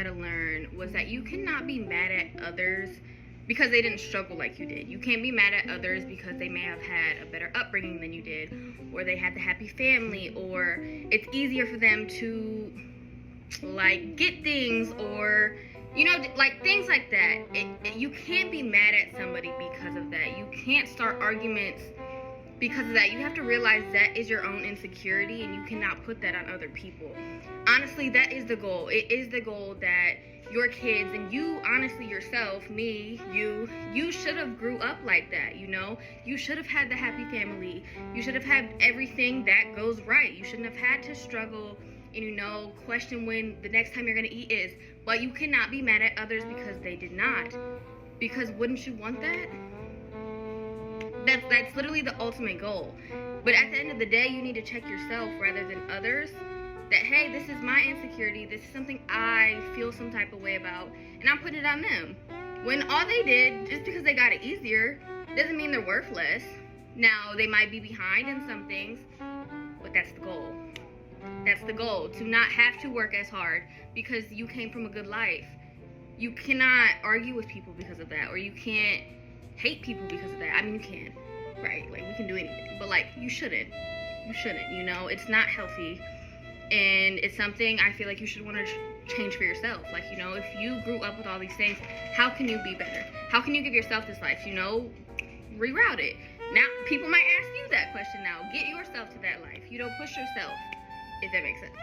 had to learn was that you cannot be mad at others because they didn't struggle like you did. You can't be mad at others because they may have had a better upbringing than you did, or they had the happy family, or it's easier for them to like get things, or you know, like things like that. You can't be mad at somebody because of that. You can't start arguments because of that. You have to realize that is your own insecurity, and you cannot put that on other people. Honestly, that is the goal. It is the goal that your kids and you, honestly, yourself, me, you should have grew up like that, you know? You should have had the happy family. You should have had everything that goes right. You shouldn't have had to struggle and, you know, question when the next time you're going to eat is. But you cannot be mad at others because they did not. Because wouldn't you want that? That's literally the ultimate goal. But at the end of the day, you need to check yourself rather than others. That, hey, this is my insecurity. This is something I feel some type of way about, and I'm putting it on them. When all they did, just because they got it easier, doesn't mean they're worthless. Now, they might be behind in some things, but that's the goal. That's the goal, to not have to work as hard because you came from a good life. You cannot argue with people because of that, or you can't hate people because of that. I mean, you can, right? Like, we can do anything, but like, you shouldn't, you know? It's not healthy, and it's something I feel like you should want to change for yourself. Like, you know, if you grew up with all these things, how can you be better? How can you give yourself this life, you know? Reroute it. Now, people might ask you that question now. Get yourself to that life. You don't push yourself, if that makes sense.